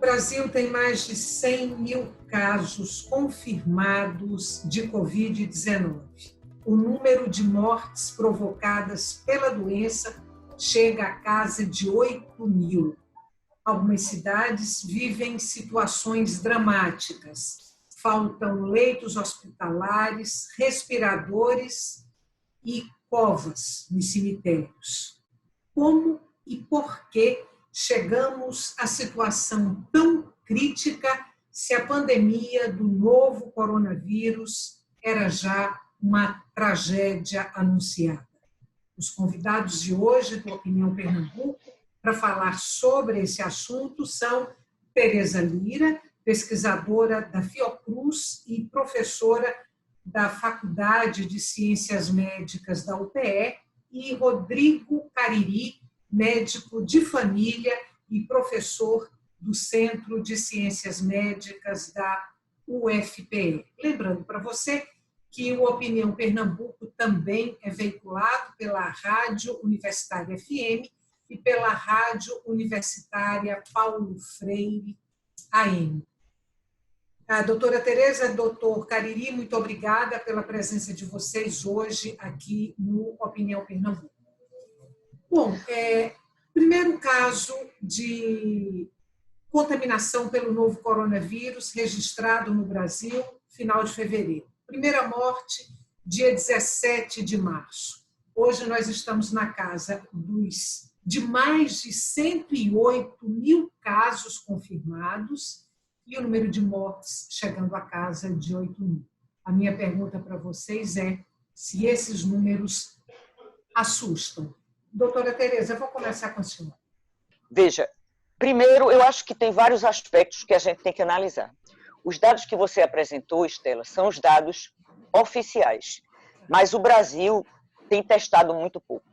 Brasil tem mais de 100 mil casos confirmados de Covid-19. O número de mortes provocadas pela doença chega à casa de 8 mil. Algumas cidades vivem situações dramáticas. Faltam leitos hospitalares, respiradores e covas nos cemitérios. Como e por que chegamos à situação tão crítica se a pandemia do novo coronavírus era já uma tragédia anunciada? Os convidados de hoje do Opinião Pernambuco para falar sobre esse assunto são Tereza Lira, pesquisadora da Fiocruz e professora da Faculdade de Ciências Médicas da UPE, e Rodrigo Cariri, médico de família e professor do Centro de Ciências Médicas da UFPE. Lembrando para você que o Opinião Pernambuco também é veiculado pela Rádio Universitária FM e pela Rádio Universitária Paulo Freire AM. A doutora Tereza, doutor Cariri, muito obrigada pela presença de vocês hoje aqui no Opinião Pernambuco. Bom, primeiro caso de contaminação pelo novo coronavírus registrado no Brasil, final de fevereiro. Primeira morte, dia 17 de março. Hoje nós estamos na casa de mais de 108 mil casos confirmados e o número de mortes chegando à casa de 8 mil. A minha pergunta para vocês é se esses números assustam. Doutora Tereza, eu vou começar com a senhora. Veja, primeiro, eu acho que tem vários aspectos que a gente tem que analisar. Os dados que você apresentou, Estela, são os dados oficiais, mas o Brasil tem testado muito pouco.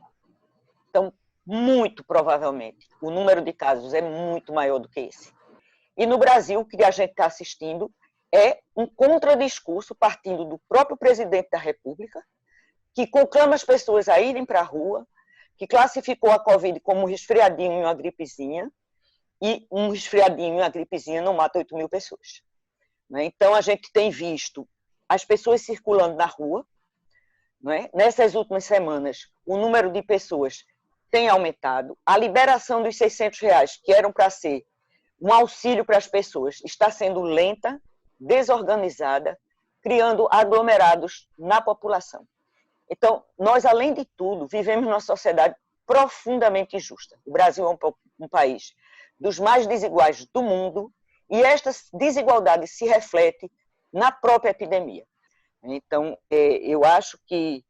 Então, muito provavelmente, o número de casos é muito maior do que esse. E no Brasil, o que a gente está assistindo é um contradiscurso partindo do próprio presidente da República, que conclama as pessoas a irem para a rua, que classificou a Covid como um resfriadinho e uma gripezinha, e um resfriadinho e uma gripezinha não mata 8 mil pessoas. Então, a gente tem visto as pessoas circulando na rua. Nessas últimas semanas, o número de pessoas tem aumentado. A liberação dos R$600, que eram para ser um auxílio para as pessoas, está sendo lenta, desorganizada, criando aglomerados na população. Então, nós, além de tudo, vivemos numa sociedade profundamente injusta. O Brasil é um país dos mais desiguais do mundo e esta desigualdade se reflete na própria epidemia. Então, eu acho que,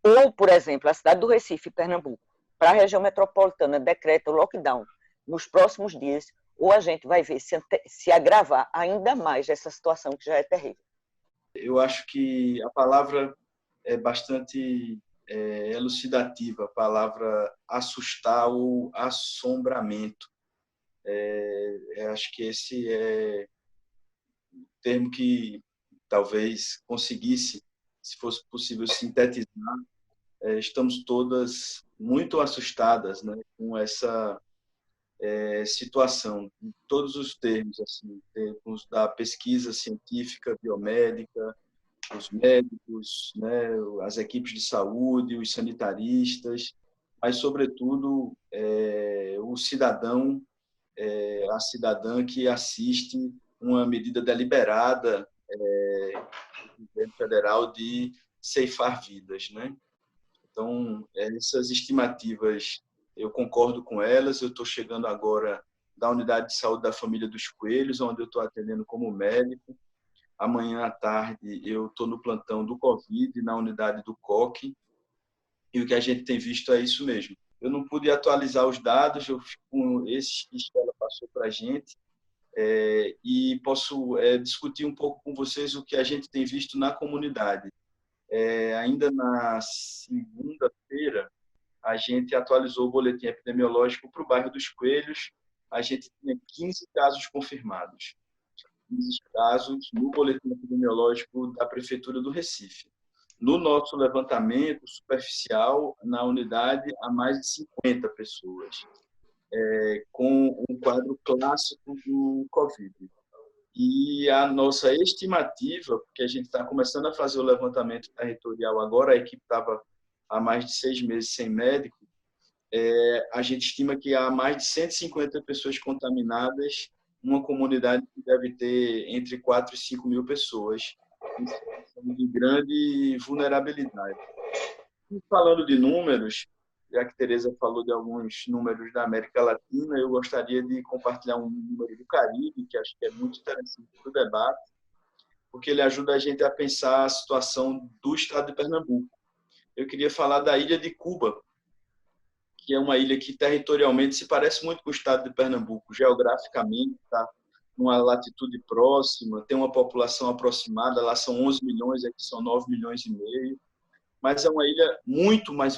ou, por exemplo, a cidade do Recife, Pernambuco, para a região metropolitana, decreta o lockdown nos próximos dias, ou a gente vai ver se agravar ainda mais essa situação que já é terrível. Eu acho que a palavra é bastante elucidativa, a palavra assustar ou assombramento. Acho que esse é o termo que talvez conseguisse, se fosse possível, sintetizar. Estamos todas muito assustadas, né, com essa situação, em todos os termos, assim, termos da pesquisa científica, biomédica, os médicos, né, as equipes de saúde, os sanitaristas, mas, sobretudo, o cidadão, a cidadã que assiste uma medida deliberada do governo federal de ceifar vidas, né? Então, essas estimativas, eu concordo com elas. Eu estou chegando agora da Unidade de Saúde da Família dos Coelhos, onde eu estou atendendo como médico. Amanhã à tarde eu estou no plantão do Covid, na unidade do COC, e o que a gente tem visto é isso mesmo. Eu não pude atualizar os dados, eu fico com esses que ela passou para a gente, e posso discutir um pouco com vocês o que a gente tem visto na comunidade. Ainda na segunda-feira, a gente atualizou o boletim epidemiológico para o bairro dos Coelhos. A gente tinha 15 casos confirmados. 15 casos no boletim epidemiológico da Prefeitura do Recife. No nosso levantamento superficial, na unidade, há mais de 50 pessoas. com um quadro clássico do Covid. E a nossa estimativa, porque a gente está começando a fazer o levantamento territorial agora, a equipe estava há mais de 6 meses sem médico, a gente estima que há mais de 150 pessoas contaminadas, uma comunidade que deve ter entre 4 e 5 mil pessoas, em situação de grande vulnerabilidade. E falando de números, já que Tereza falou de alguns números da América Latina, eu gostaria de compartilhar um número do Caribe, que acho que é muito interessante para o debate, porque ele ajuda a gente a pensar a situação do estado de Pernambuco. Eu queria falar da ilha de Cuba, que é uma ilha que territorialmente se parece muito com o estado de Pernambuco, geograficamente, está numa latitude próxima, tem uma população aproximada, lá são 11 milhões, aqui são 9 milhões e meio, mas é uma ilha muito mais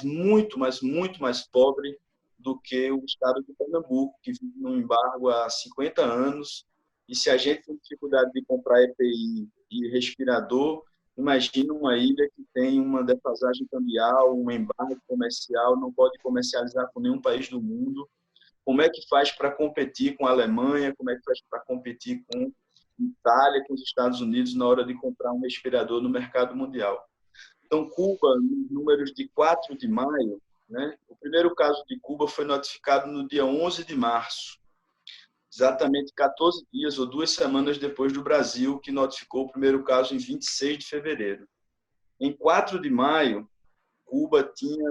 pobre do que o estado de Pernambuco, que vive num embargo há 50 anos, e se a gente tem dificuldade de comprar EPI e respirador, imagina uma ilha que tem uma defasagem cambial, um embargo comercial, não pode comercializar com nenhum país do mundo. Como é que faz para competir com a Alemanha? Como é que faz para competir com a Itália, com os Estados Unidos, na hora de comprar um respirador no mercado mundial? Então, Cuba, nos números de 4 de maio, né, o primeiro caso de Cuba foi notificado no dia 11 de março, exatamente 14 dias ou 2 semanas depois do Brasil, que notificou o primeiro caso em 26 de fevereiro. Em 4 de maio, Cuba tinha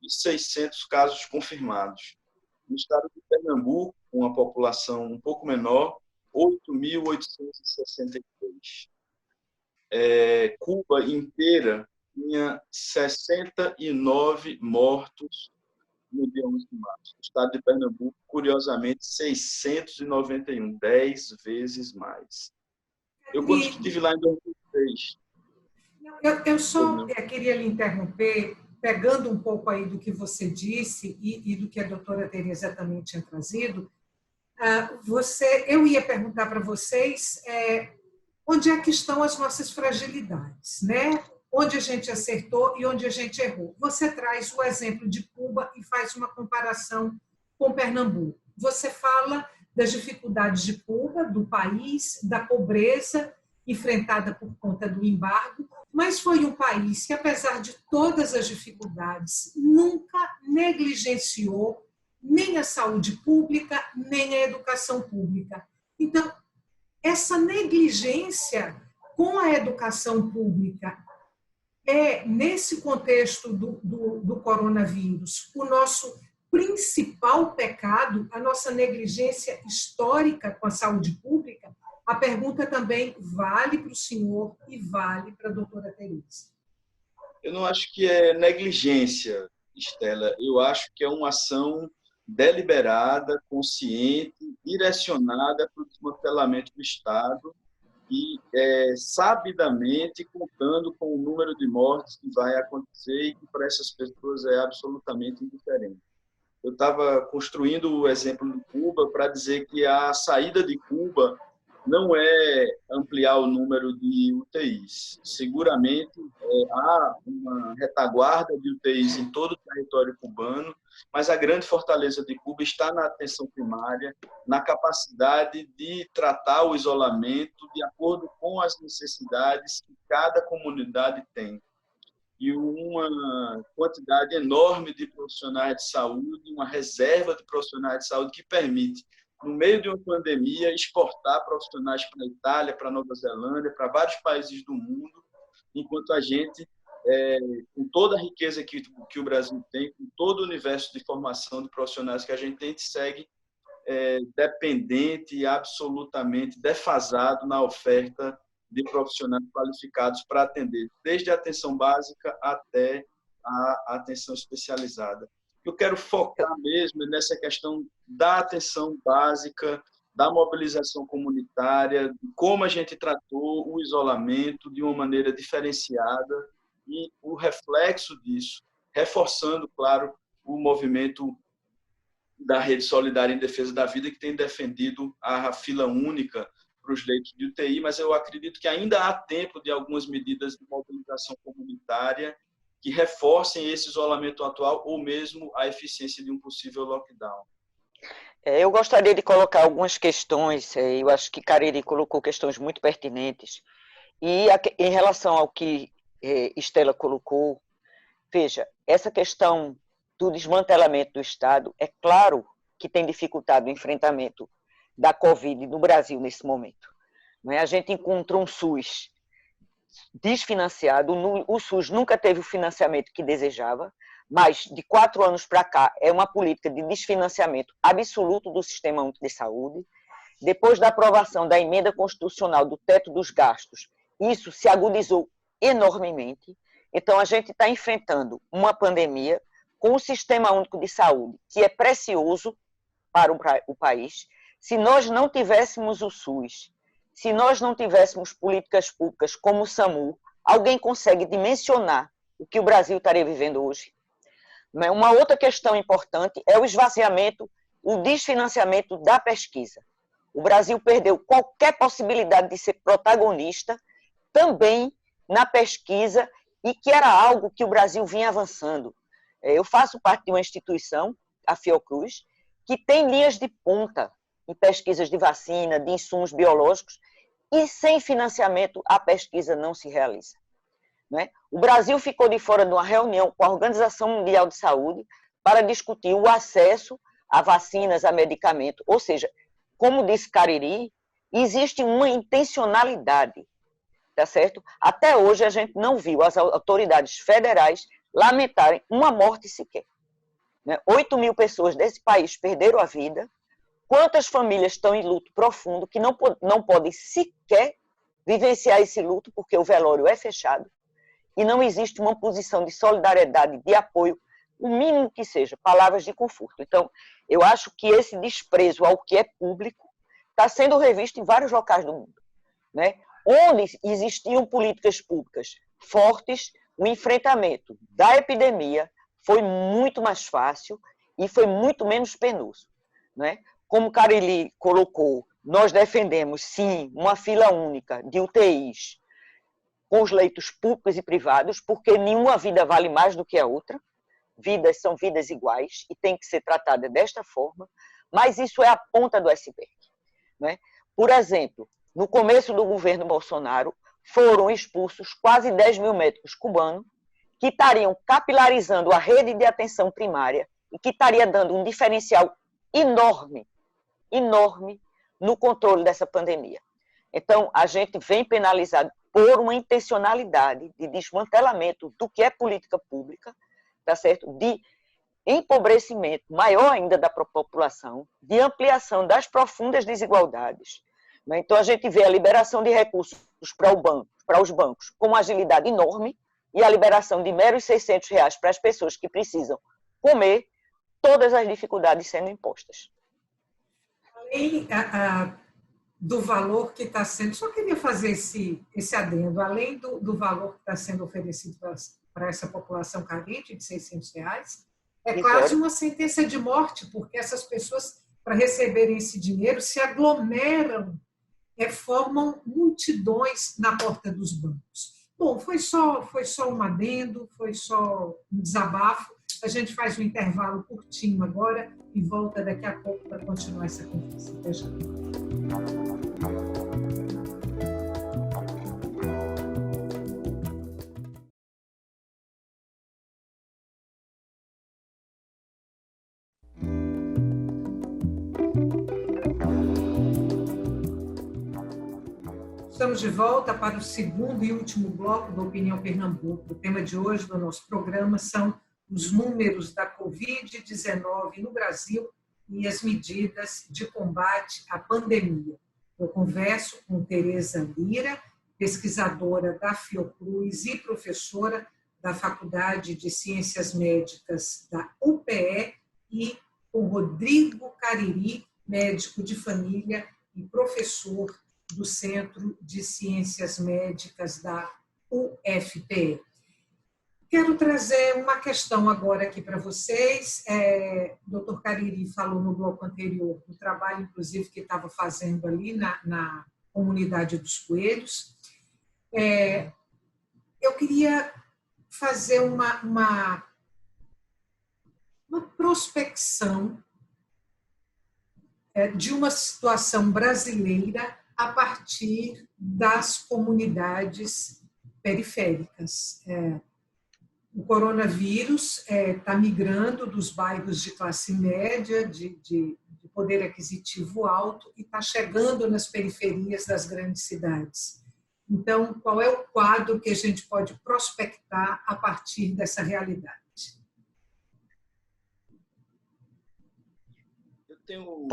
1.600 casos confirmados. No estado de Pernambuco, com uma população um pouco menor, 8.863. Cuba inteira tinha 69 mortos no dia 11 de março. O estado de Pernambuco, curiosamente, 691, 10 vezes mais. Eu, quando estive lá em 2003... Eu só queria lhe interromper, pegando um pouco aí do que você disse e do que a doutora Tereza também tinha trazido. Eu ia perguntar para vocês onde é que estão as nossas fragilidades, né? Onde a gente acertou e onde a gente errou. Você traz o exemplo de Cuba e faz uma comparação com Pernambuco. Você fala das dificuldades de Cuba, do país, da pobreza enfrentada por conta do embargo, mas foi um país que, apesar de todas as dificuldades, nunca negligenciou nem a saúde pública, nem a educação pública. Então, essa negligência com a educação pública nesse contexto do coronavírus, o nosso principal pecado, a nossa negligência histórica com a saúde pública. A pergunta também vale para o senhor e vale para a doutora Tereza. Eu não acho que é negligência, Estela. Eu acho que é uma ação deliberada, consciente, direcionada para o desmantelamento do Estado e sabidamente contando com o número de mortes que vai acontecer e que para essas pessoas é absolutamente indiferente. Eu estava construindo o exemplo de Cuba para dizer que a saída de Cuba não é ampliar o número de UTIs. Seguramente há uma retaguarda de UTIs em todo o território cubano, mas a grande fortaleza de Cuba está na atenção primária, na capacidade de tratar o isolamento de acordo com as necessidades que cada comunidade tem. E uma quantidade enorme de profissionais de saúde, uma reserva de profissionais de saúde que permite, no meio de uma pandemia, exportar profissionais para a Itália, para a Nova Zelândia, para vários países do mundo, enquanto a gente, com toda a riqueza que o Brasil tem, com todo o universo de formação de profissionais que a gente tem, segue dependente e absolutamente defasado na oferta de profissionais qualificados para atender, desde a atenção básica até a atenção especializada. Eu quero focar mesmo nessa questão da atenção básica, da mobilização comunitária, de como a gente tratou o isolamento de uma maneira diferenciada e o reflexo disso, reforçando, claro, o movimento da Rede Solidária em Defesa da Vida, que tem defendido a fila única para os leitos de UTI, mas eu acredito que ainda há tempo de algumas medidas de mobilização comunitária que reforcem esse isolamento atual ou mesmo a eficiência de um possível lockdown. Eu gostaria de colocar algumas questões, eu acho que Cariri colocou questões muito pertinentes, e em relação ao que Estela colocou, veja, essa questão do desmantelamento do Estado, é claro que tem dificultado o enfrentamento da Covid no Brasil nesse momento. A gente encontra um SUS desfinanciado, o SUS nunca teve o financiamento que desejava, mas de 4 anos para cá é uma política de desfinanciamento absoluto do Sistema Único de Saúde. Depois da aprovação da emenda constitucional do teto dos gastos, isso se agudizou enormemente. Então, a gente está enfrentando uma pandemia com o Sistema Único de Saúde, que é precioso para o país. Se nós não tivéssemos o SUS, se nós não tivéssemos políticas públicas como o SAMU, alguém consegue dimensionar o que o Brasil estaria vivendo hoje? Uma outra questão importante é o esvaziamento, o desfinanciamento da pesquisa. O Brasil perdeu qualquer possibilidade de ser protagonista também na pesquisa, e que era algo que o Brasil vinha avançando. Eu faço parte de uma instituição, a Fiocruz, que tem linhas de ponta em pesquisas de vacina, de insumos biológicos, e sem financiamento a pesquisa não se realiza. O Brasil ficou de fora de uma reunião com a Organização Mundial de Saúde para discutir o acesso a vacinas, a medicamento. Ou seja, como disse Cariri, existe uma intencionalidade, tá certo? Até hoje a gente não viu as autoridades federais lamentarem uma morte sequer. 8 mil pessoas desse país perderam a vida. Quantas famílias estão em luto profundo que não podem sequer vivenciar esse luto porque o velório é fechado e não existe uma posição de solidariedade, de apoio, o mínimo que seja, palavras de conforto. Então, eu acho que esse desprezo ao que é público está sendo revisto em vários locais do mundo. Onde existiam políticas públicas fortes, o enfrentamento da epidemia foi muito mais fácil e foi muito menos penoso. Como Carili colocou, nós defendemos, sim, uma fila única de UTIs com os leitos públicos e privados, porque nenhuma vida vale mais do que a outra. Vidas são vidas iguais e tem que ser tratada desta forma, mas isso é a ponta do iceberg. Por exemplo, no começo do governo Bolsonaro, foram expulsos quase 10 mil médicos cubanos que estariam capilarizando a rede de atenção primária e que estaria dando um diferencial enorme no controle dessa pandemia. Então, a gente vem penalizado por uma intencionalidade de desmantelamento do que é política pública, tá certo? De empobrecimento maior ainda da população, de ampliação das profundas desigualdades. Então, a gente vê a liberação de recursos para os bancos com uma agilidade enorme e a liberação de meros R$600 para as pessoas que precisam comer, todas as dificuldades sendo impostas. Além do valor que está sendo, só queria fazer esse adendo, além do valor que está sendo oferecido para essa população carente de R$600, é quase uma sentença de morte, porque essas pessoas, para receberem esse dinheiro, se aglomeram, formam multidões na porta dos bancos. Bom, foi só um adendo, foi só um desabafo. A gente faz um intervalo curtinho agora e volta daqui a pouco para continuar essa conversa. Até já. Estamos de volta para o segundo e último bloco da Opinião Pernambuco. O tema de hoje do nosso programa são os números da Covid-19 no Brasil e as medidas de combate à pandemia. Eu converso com Tereza Lira, pesquisadora da Fiocruz e professora da Faculdade de Ciências Médicas da UPE, e com Rodrigo Cariri, médico de família e professor do Centro de Ciências Médicas da UFPE. Quero trazer uma questão agora aqui para vocês. O Dr. Cariri falou no bloco anterior do trabalho, inclusive, que estava fazendo ali na comunidade dos coelhos. Eu queria fazer uma prospecção de uma situação brasileira a partir das comunidades periféricas. O coronavírus está migrando dos bairros de classe média, de poder aquisitivo alto, e está chegando nas periferias das grandes cidades. Então, qual é o quadro que a gente pode prospectar a partir dessa realidade? Eu tenho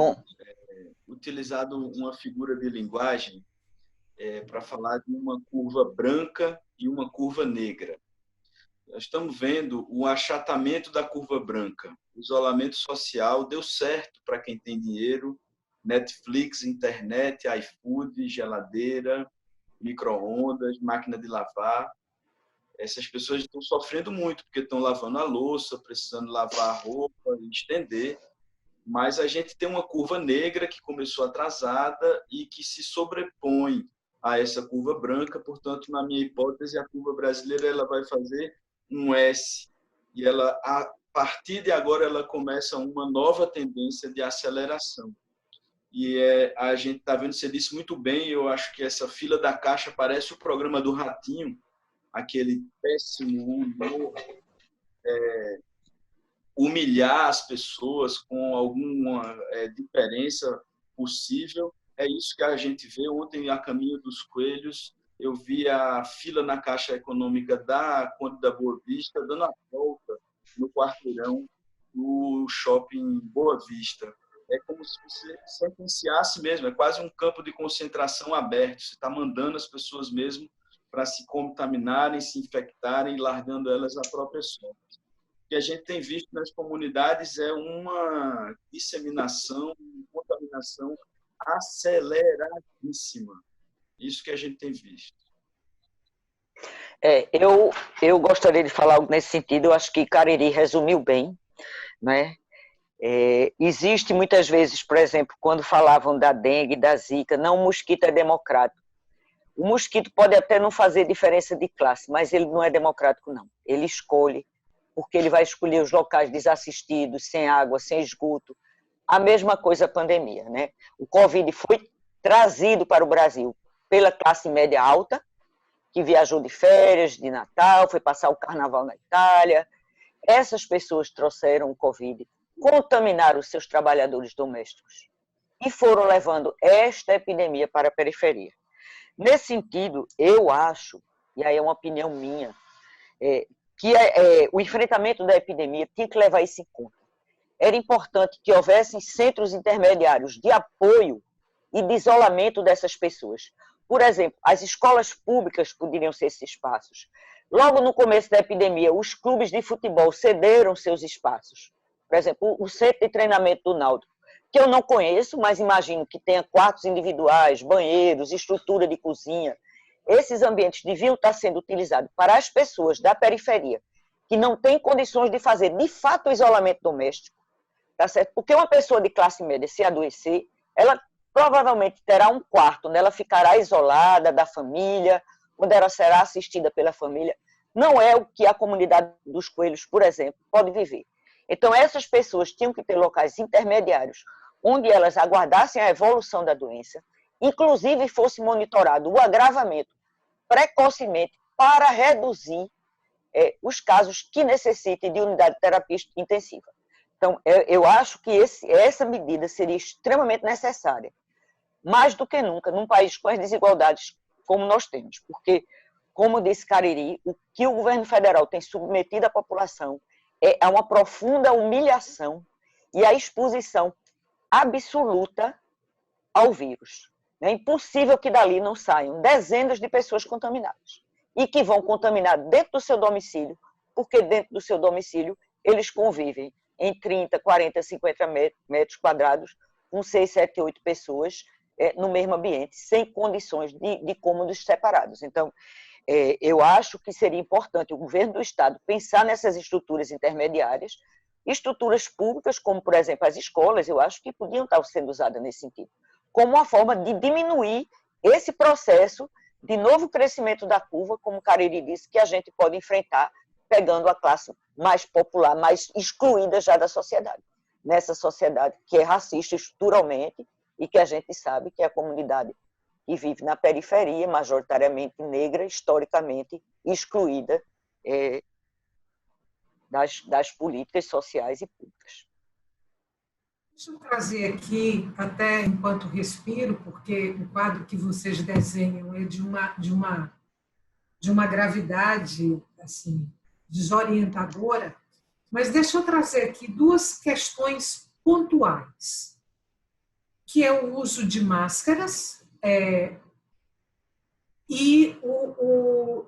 utilizado uma figura de linguagem para falar de uma curva branca e uma curva negra. Nós estamos vendo o achatamento da curva branca. O isolamento social deu certo para quem tem dinheiro, Netflix, internet, iFood, geladeira, micro-ondas, máquina de lavar. Essas pessoas estão sofrendo muito, porque estão lavando a louça, precisando lavar a roupa, estender. Mas a gente tem uma curva negra que começou atrasada e que se sobrepõe a essa curva branca. Portanto, na minha hipótese, a curva brasileira ela vai fazer um S. E ela, a partir de agora, ela começa uma nova tendência de aceleração. E a gente está vendo, você disse muito bem, eu acho que essa fila da caixa parece o programa do Ratinho, aquele péssimo humor, humilhar as pessoas com alguma diferença possível. É isso que a gente vê. Ontem, a caminho dos Coelhos, eu vi a fila na Caixa Econômica da Conde da Boa Vista, dando a volta no quarteirão do shopping Boa Vista. É como se você sentenciasse mesmo, é quase um campo de concentração aberto. Você está mandando as pessoas mesmo para se contaminarem, se infectarem, largando elas à própria sorte. O que a gente tem visto nas comunidades é uma disseminação, uma contaminação aceleradíssima. Isso que a gente tem visto. Eu gostaria de falar algo nesse sentido. Eu acho que Cariri resumiu bem, né? Existe muitas vezes, por exemplo, quando falavam da dengue, da zika, não, o mosquito é democrático. O mosquito pode até não fazer diferença de classe, mas ele não é democrático, não. Ele escolhe, porque ele vai escolher os locais desassistidos, sem água, sem esgoto. A mesma coisa a pandemia, né? O Covid foi trazido para o Brasil pela classe média alta, que viajou de férias, de Natal, foi passar o carnaval na Itália. Essas pessoas trouxeram o Covid, contaminaram os seus trabalhadores domésticos e foram levando esta epidemia para a periferia. Nesse sentido, eu acho, e aí é uma opinião minha, que o enfrentamento da epidemia tinha que levar isso em conta. Era importante que houvessem centros intermediários de apoio e de isolamento dessas pessoas. Por exemplo, as escolas públicas poderiam ser esses espaços. Logo no começo da epidemia, os clubes de futebol cederam seus espaços. Por exemplo, o centro de treinamento do Náutico, que eu não conheço, mas imagino que tenha quartos individuais, banheiros, estrutura de cozinha. Esses ambientes deviam estar sendo utilizados para as pessoas da periferia, que não têm condições de fazer, de fato, o isolamento doméstico. Tá certo? Porque uma pessoa de classe média, se adoecer, ela provavelmente terá um quarto onde ela ficará isolada da família, onde ela será assistida pela família. Não é o que a comunidade dos Coelhos, por exemplo, pode viver. Então, essas pessoas tinham que ter locais intermediários, onde elas aguardassem a evolução da doença, inclusive fosse monitorado o agravamento precocemente para reduzir os casos que necessitem de unidade de terapia intensiva. Então, eu acho que essa medida seria extremamente necessária, mais do que nunca, num país com as desigualdades como nós temos. Porque, como disse Cariri, o que o governo federal tem submetido à população é uma profunda humilhação e a exposição absoluta ao vírus. É impossível que dali não saiam dezenas de pessoas contaminadas e que vão contaminar dentro do seu domicílio, porque dentro do seu domicílio eles convivem em 30, 40, 50 metros quadrados com 6, 7, 8 pessoas no mesmo ambiente, sem condições de cômodos separados. Então, eu acho que seria importante o governo do Estado pensar nessas estruturas intermediárias, estruturas públicas, como, por exemplo, as escolas, eu acho que podiam estar sendo usadas nesse sentido, como uma forma de diminuir esse processo de novo crescimento da curva, como Cariri disse, que a gente pode enfrentar pegando a classe mais popular, mais excluída já da sociedade. nessa sociedade que é racista estruturalmente e que a gente sabe que é a comunidade que vive na periferia, majoritariamente negra, historicamente excluída das políticas sociais e públicas. Deixa eu trazer aqui, até enquanto respiro, porque o quadro que vocês desenham é de uma gravidade assim, desorientadora, mas deixa eu trazer aqui duas questões pontuais, que é o uso de máscaras e o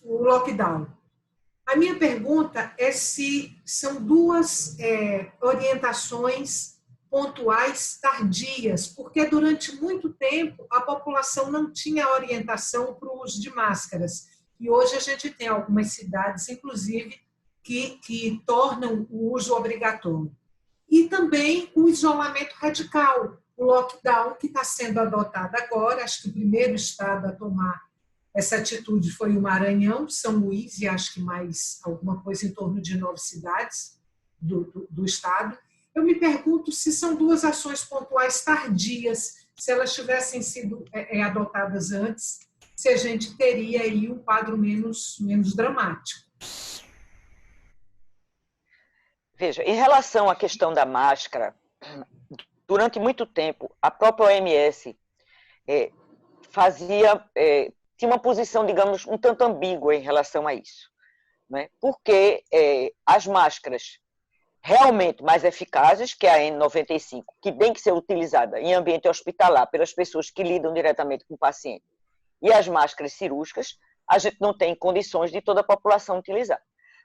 lockdown. A minha pergunta é se são duas orientações pontuais tardias, porque durante muito tempo a população não tinha orientação para o uso de máscaras. E hoje a gente tem algumas cidades, inclusive, que tornam o uso obrigatório. E também o isolamento radical, o lockdown que está sendo adotado agora, acho que o primeiro estado a tomar essa atitude foi o Maranhão, São Luís e acho que mais alguma coisa em torno de 9 cidades do estado. Eu me pergunto se são duas ações pontuais tardias, se elas tivessem sido adotadas antes, se a gente teria aí um quadro menos dramático. Veja, em relação à questão da máscara, durante muito tempo, a própria OMS tinha uma posição, digamos, um tanto ambígua em relação a isso, né? Porque as máscaras realmente mais eficazes, que é a N95, que tem que ser utilizada em ambiente hospitalar pelas pessoas que lidam diretamente com o paciente, e as máscaras cirúrgicas, a gente não tem condições de toda a população utilizar.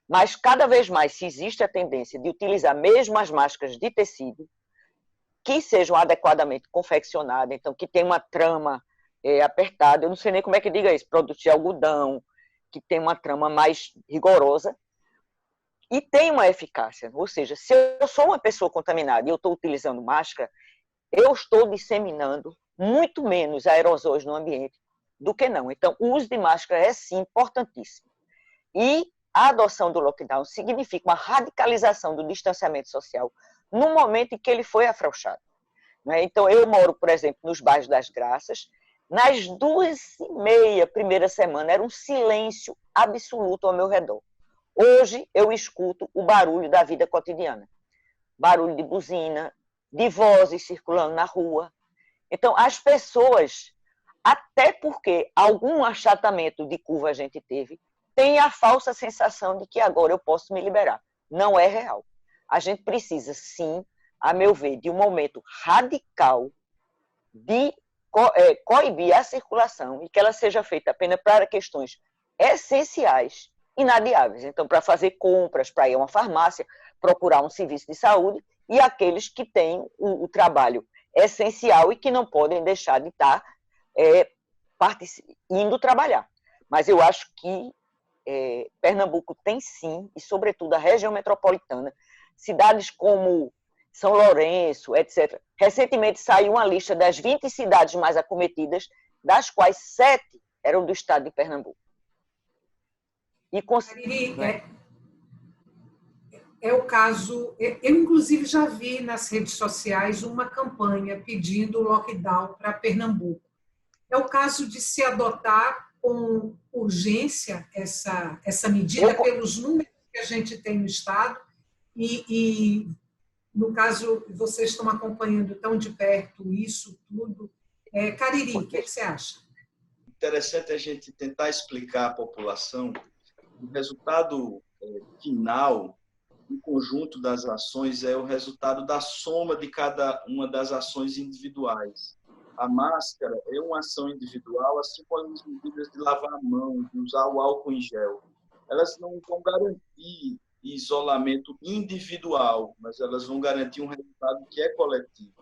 Mas cada vez mais se existe a tendência de utilizar mesmo as máscaras de tecido, que sejam adequadamente confeccionadas, então que tem uma trama apertada, eu não sei nem como é que diga isso, produto de algodão, que tem uma trama mais rigorosa, e tem uma eficácia. Ou seja, se eu sou uma pessoa contaminada e eu estou utilizando máscara, eu estou disseminando muito menos aerosóis no ambiente do que não. Então, o uso de máscara é, sim, importantíssimo. E a adoção do lockdown significa uma radicalização do distanciamento social no momento em que ele foi afrouxado. Então, eu moro, por exemplo, nos bairros das Graças. Nas 2h30, primeira semana, era um silêncio absoluto ao meu redor. Hoje, eu escuto o barulho da vida cotidiana. Barulho de buzina, de vozes circulando na rua. Então, as pessoas, até porque algum achatamento de curva a gente teve, têm a falsa sensação de que agora eu posso me liberar. Não é real. A gente precisa, sim, a meu ver, de um momento radical de coibir a circulação e que ela seja feita apenas para questões essenciais, inadiáveis. Então, para fazer compras, para ir a uma farmácia, procurar um serviço de saúde, e aqueles que têm o trabalho essencial e que não podem deixar de estar indo trabalhar. Mas eu acho que Pernambuco tem sim, e sobretudo a região metropolitana, cidades como São Lourenço, etc. Recentemente saiu uma lista das 20 cidades mais acometidas, das quais 7 eram do estado de Pernambuco. É o caso, eu inclusive já vi nas redes sociais uma campanha pedindo lockdown para Pernambuco. É o caso de se adotar com urgência essa medida pelos números que a gente tem no estado e no caso, vocês estão acompanhando tão de perto isso tudo. Cariri, o que você acha? Interessante a gente tentar explicar à população o resultado final, o conjunto das ações é o resultado da soma de cada uma das ações individuais. A máscara é uma ação individual, assim como as medidas de lavar a mão, de usar o álcool em gel. Elas não vão garantir isolamento individual, mas elas vão garantir um resultado que é coletivo.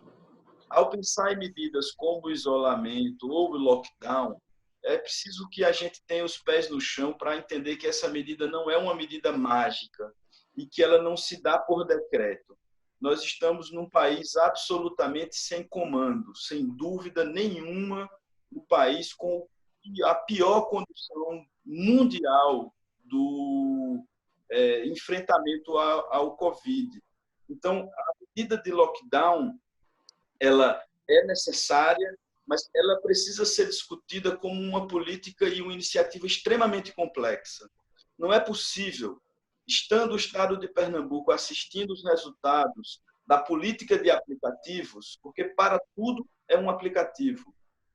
Ao pensar em medidas como o isolamento ou o lockdown, é preciso que a gente tenha os pés no chão para entender que essa medida não é uma medida mágica e que ela não se dá por decreto. Nós estamos num país absolutamente sem comando, sem dúvida nenhuma, um país com a pior condição mundial do enfrentamento ao Covid. Então, medida de lockdown, ela é necessária, mas ela precisa ser discutida como uma política e uma iniciativa extremamente complexa. Não é possível, estando o Estado de Pernambuco assistindo os resultados da política de aplicativos, porque para tudo é um aplicativo.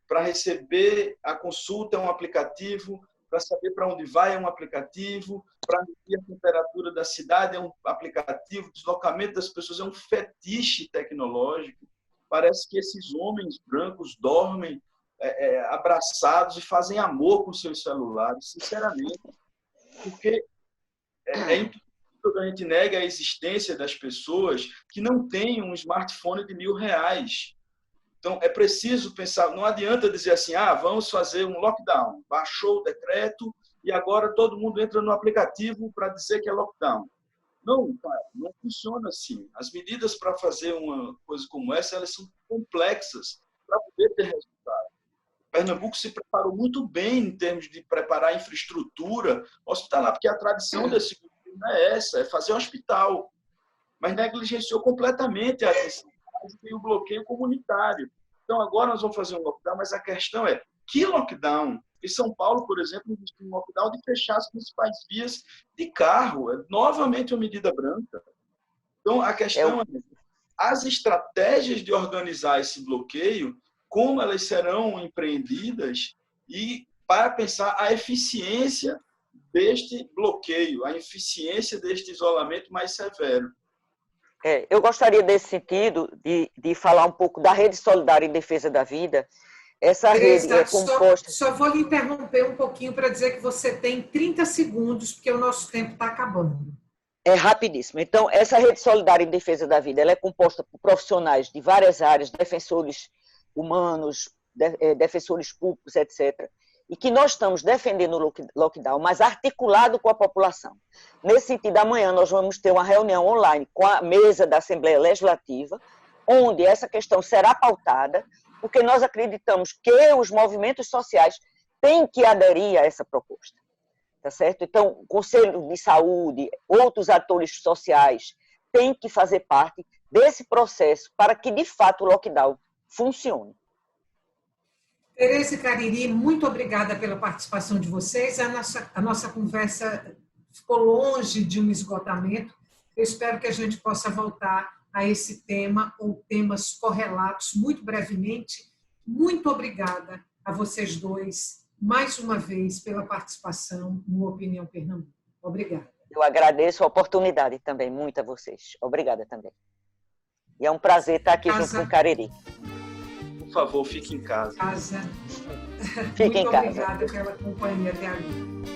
Para receber a consulta é um aplicativo, para saber para onde vai é um aplicativo, para medir a temperatura da cidade é um aplicativo, o deslocamento das pessoas é um fetiche tecnológico. Parece que esses homens brancos dormem abraçados e fazem amor com seus celulares, sinceramente, porque é impossível que a gente negue a existência das pessoas que não têm um smartphone de R$1.000. Então, é preciso pensar, não adianta dizer assim, vamos fazer um lockdown, baixou o decreto e agora todo mundo entra no aplicativo para dizer que é lockdown. Não, cara, não funciona assim. As medidas para fazer uma coisa como essa, elas são complexas para poder ter resultado. Pernambuco se preparou muito bem em termos de preparar a infraestrutura hospitalar, porque a tradição desse governo é essa, é fazer hospital. Mas negligenciou completamente a atenção e o bloqueio comunitário. Então, agora nós vamos fazer um lockdown, mas a questão é, que lockdown? Em São Paulo, por exemplo, existe um lockdown de fechar as principais vias de carro. É novamente uma medida branca. Então, a questão é, as estratégias de organizar esse bloqueio, como elas serão empreendidas e para pensar a eficiência deste bloqueio, a eficiência deste isolamento mais severo. Eu gostaria, desse sentido, de falar um pouco da Rede Solidária em Defesa da Vida. Essa Tereza, rede é composta... Só vou lhe interromper um pouquinho para dizer que você tem 30 segundos, porque o nosso tempo está acabando. É rapidíssimo. Então, essa Rede Solidária em Defesa da Vida, ela é composta por profissionais de várias áreas, defensores humanos, defensores públicos, etc., e que nós estamos defendendo o lockdown, mas articulado com a população. Nesse sentido, amanhã nós vamos ter uma reunião online com a mesa da Assembleia Legislativa, onde essa questão será pautada, porque nós acreditamos que os movimentos sociais têm que aderir a essa proposta. Tá certo? Então, o Conselho de Saúde, outros atores sociais têm que fazer parte desse processo para que, de fato, o lockdown funcione. Tereza e Cariri, muito obrigada pela participação de vocês. A nossa conversa ficou longe de um esgotamento. Eu espero que a gente possa voltar a esse tema ou temas correlatos muito brevemente. Muito obrigada a vocês dois, mais uma vez, pela participação no Opinião Pernambuco. Obrigada. Eu agradeço a oportunidade também, muito a vocês. Obrigada também. E é um prazer estar aqui junto com o Cariri. Por favor, fique em casa. Fique em casa. Muito obrigada pela companhia até agora.